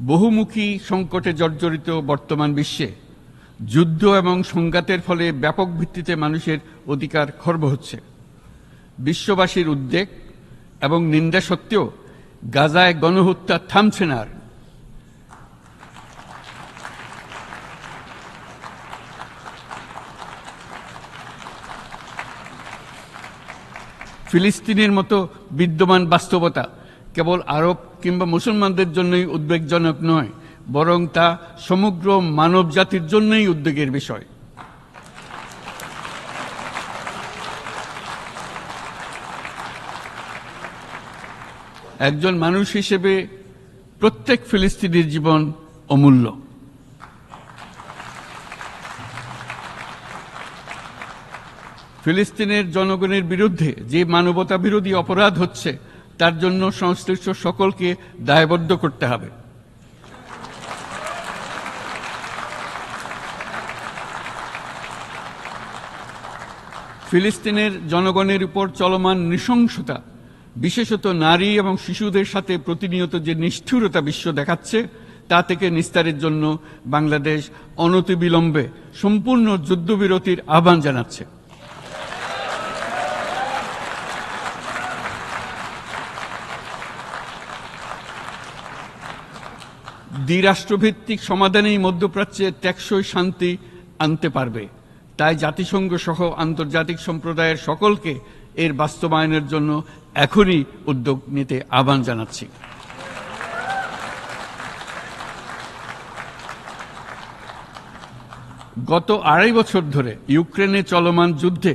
বহুমুখী সংকটে জর্জরিত বর্তমান বিশ্বে যুদ্ধ এবং সংঘাতের ফলে ব্যাপক ভিত্তিতে মানুষের অধিকার খর্ব হচ্ছে। বিশ্ববাসীর উদ্বেগ এবং নিন্দা সত্ত্বেও গাজায় গণহত্যা থামছে না। ফিলিস্তিনের মতো বিদ্যমান বাস্তবতা কেবল আরব কিংবা মুসলমানদের জন্যই উদ্বেগজনক নয়, বরং তা সমগ্র মানব জাতির জন্যই উদ্বেগের বিষয়। একজন মানুষ হিসেবে প্রত্যেক ফিলিস্তিনির জীবন অমূল্য। ফিলিস্তিনের জনগণের বিরুদ্ধে যে মানবতা বিরোধী অপরাধ হচ্ছে তার জন্য সংশ্লিষ্ট সকলকে দায়বদ্ধ করতে হবে। ফিলিস্তিনের জনগণের উপর চলমান নৃশংসতা, বিশেষত নারী এবং শিশুদের সাথে প্রতিনিয়ত যে নিষ্ঠুরতা বিশ্ব দেখাচ্ছে, তা থেকে নিস্তারের জন্য বাংলাদেশ অনতিবিলম্বে সম্পূর্ণ যুদ্ধবিরতির আহ্বান জানাচ্ছে। দ্বিরাষ্ট্রভিত্তিক সমাধানেই মধ্যপ্রাচ্যে টেকসই শান্তি আনতে পারবে। তাই জাতিসংঘ সহ আন্তর্জাতিক সম্প্রদায়ের সকলকে এর বাস্তবায়নের জন্য এখনই উদ্যোগ নিতে আহ্বান জানাচ্ছি। গত 2.5 বছর ধরে ইউক্রেনে চলমান যুদ্ধে